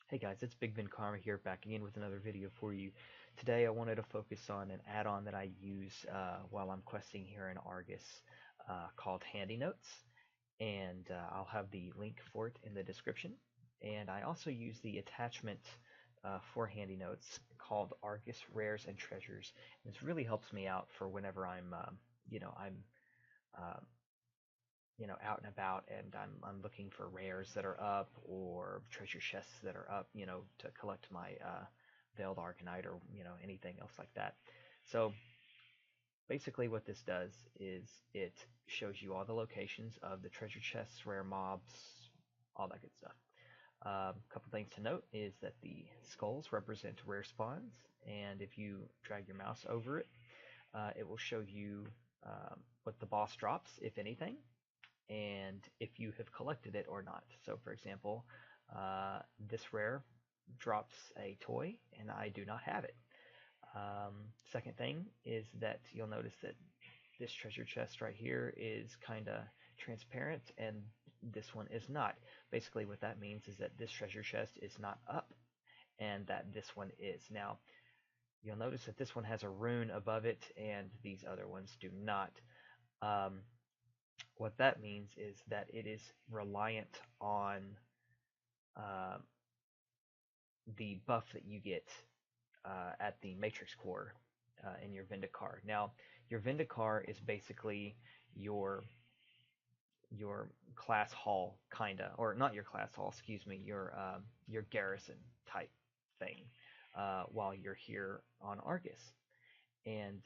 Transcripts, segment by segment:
Hey guys, it's bigvinkarma here, back again with another video for you. Today I wanted to focus on an add-on that I use while I'm questing here in Argus called HandyNotes, and I'll have the link for it in the description. And I also use the attachment for HandyNotes called ArguesRares and Treasures. And this really helps me out for whenever I'm uh, out and about, and I'm looking for rares that are up or treasure chests that are up, to collect my veiled argunite or anything else like that. So basically, what this does is it shows you all the locations of the treasure chests, rare mobs, all that good stuff. A couple things to note is that the skulls represent rare spawns, and if you drag your mouse over it, it will show you what the boss drops, if anything, and if you have collected it or not. So, for example, this rare drops a toy, and I do not have it. Second thing is that you'll notice that this treasure chest right here is kind of transparent, and this one is not. Basically, what that means is that this treasure chest is not up, and that this one is. Now, you'll notice that this one has a rune above it, and these other ones do not. Um, what that means is that it is reliant on uh, the buff that you get at the Matrix Core in your Vindicar. Now, your Vindicar is basically your your class hall, kinda, or not your class hall, excuse me, your garrison type thing while you're here on Argus. And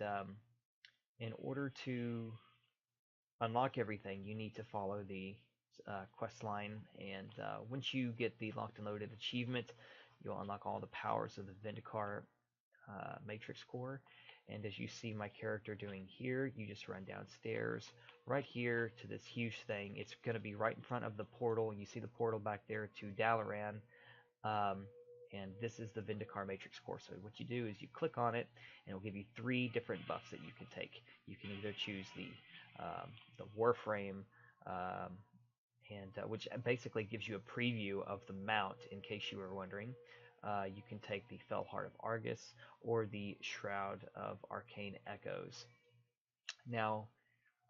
in order to unlock everything, you need to follow the quest line, and once you get the locked and loaded achievement, you'll unlock all the powers of the Vindicar Matrix Core. And as you see my character doing here, you just run downstairs right here to this huge thing. It's going to be right in front of the portal. You see the portal back there to Dalaran. Um, and this is the Vindicar Matrix Core. So what you do is you click on it, and it'll give you 3 different buffs that you can take. You can either choose the Warframe, and which basically gives you a preview of the mount, in case you were wondering. You can take the Fell Heart of Argus or the Shroud of Arcane Echoes. Now,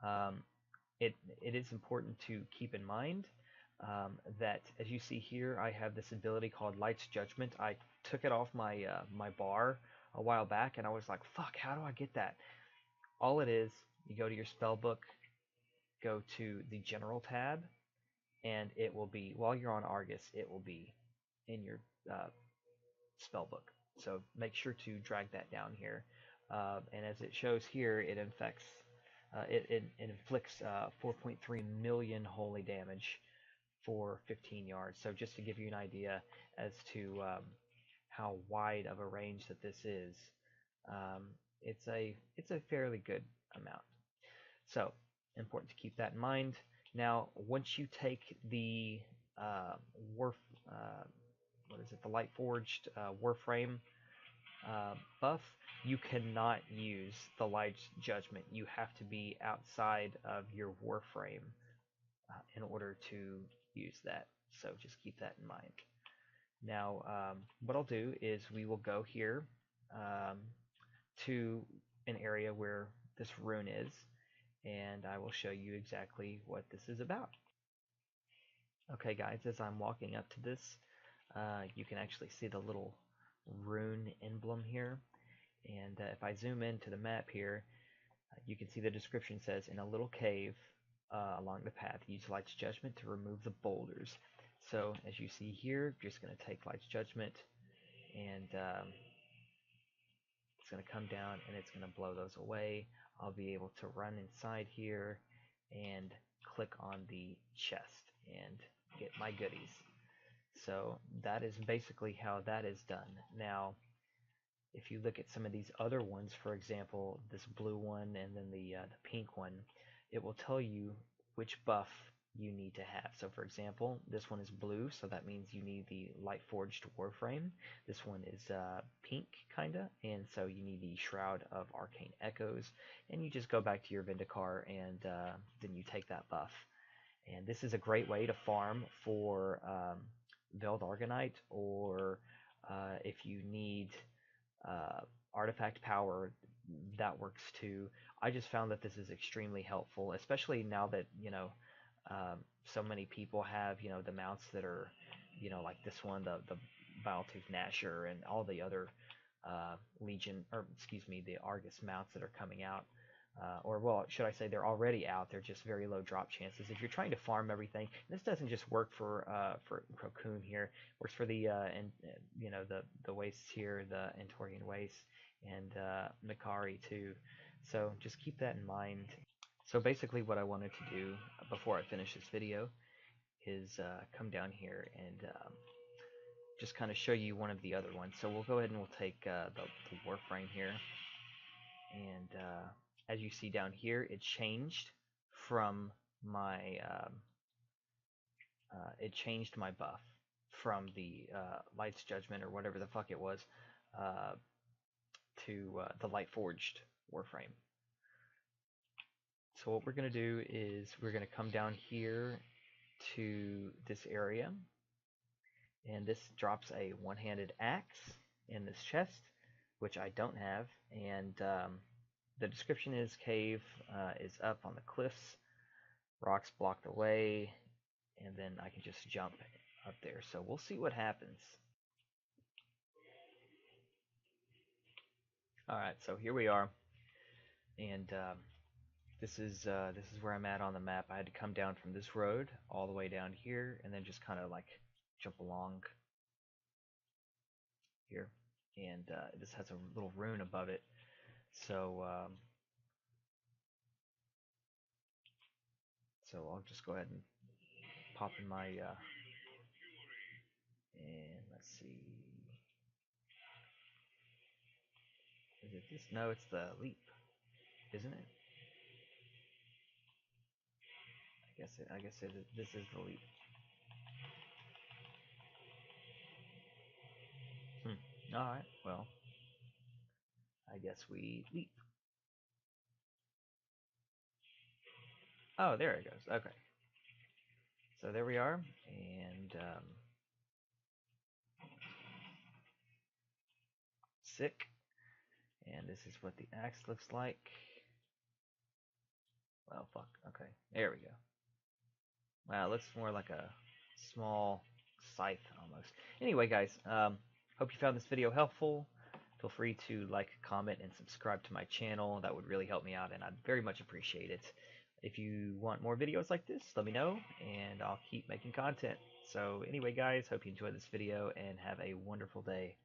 um, it is important to keep in mind that, as you see here, I have this ability called Light's Judgment. I took it off my bar a while back, and I was like, fuck, how do I get that? All it is, you go to your spell book, go to the General tab, and it will be, while you're on Argus, it will be in your spell book. So make sure to drag that down here. And as it shows here, it inflicts 4.3 million holy damage for 15 yards. So just to give you an idea as to how wide of a range that this is, um, it's a fairly good amount. So important to keep that in mind. Now, once you take the uh, Warf, uh, what is it, the Light Forged Warframe buff, you cannot use the Light Judgment. You have to be outside of your Warframe in order to use that. So just keep that in mind. Now, what I'll do is we will go here um, to an area where this rune is, and I will show you exactly what this is about. Okay guys, as I'm walking up to this, you can actually see the little rune emblem here, and if I zoom into the map here, you can see the description says, in a little cave along the path, use Light's Judgment to remove the boulders. So as you see here, I'm just going to take Light's Judgment, and it's going to come down and it's going to blow those away. I'll be able to run inside here and click on the chest and get my goodies. So that is basically how that is done. Now, if you look at some of these other ones, for example, this blue one and then the pink one, it will tell you which buff you need to have. So for example, this one is blue, so that means you need the Light Forged Warframe. This one is pink, kinda, and so you need the Shroud of Arcane Echoes, and you just go back to your Vindicar, and then you take that buff. And this is a great way to farm for veiled argunite, or if you need uh, artifact power, that works too. I just found that this is extremely helpful, especially now that so many people have the mounts that are like this one, the Biletooth Gnasher, and all the other Legion, or excuse me, the Argus mounts that are coming out. Or well, should I say they're already out? They're just very low drop chances. If you're trying to farm everything, this doesn't just work for Cocoon here. It works for the and the wastes here, the Entorian wastes, and Mikari too. So just keep that in mind. So basically, what I wanted to do before I finish this video is come down here and just kind of show you one of the other ones. So we'll go ahead and we'll take the Warframe here, and as you see down here, it changed from my buff from the Light's Judgment or whatever the fuck it was uh, to the Light Forged Warframe. So what we're going to do is we're going to come down here to this area, and this drops a one-handed axe in this chest, which I don't have, and the description is cave is up on the cliffs, rocks block the way, and then I can just jump up there. So we'll see what happens. Alright, so here we are, and this is where I'm at on the map. I had to come down from this road all the way down here, and then just kind of like jump along here, and this has a little rune above it. So I'll just go ahead and pop in my and let's see, is it this? No, it's the leap, isn't it? I guess this is the leap. All right, well, I guess we leap. Oh, there it goes. Okay, so there we are, and sick. And this is what the axe looks like. Well, fuck. Okay, there we go. Wow, it looks more like a small scythe almost. Anyway, guys, hope you found this video helpful. Feel free to like, comment, and subscribe to my channel. That would really help me out, and I'd very much appreciate it. If you want more videos like this, let me know, and I'll keep making content. So anyway, guys, hope you enjoyed this video, and have a wonderful day.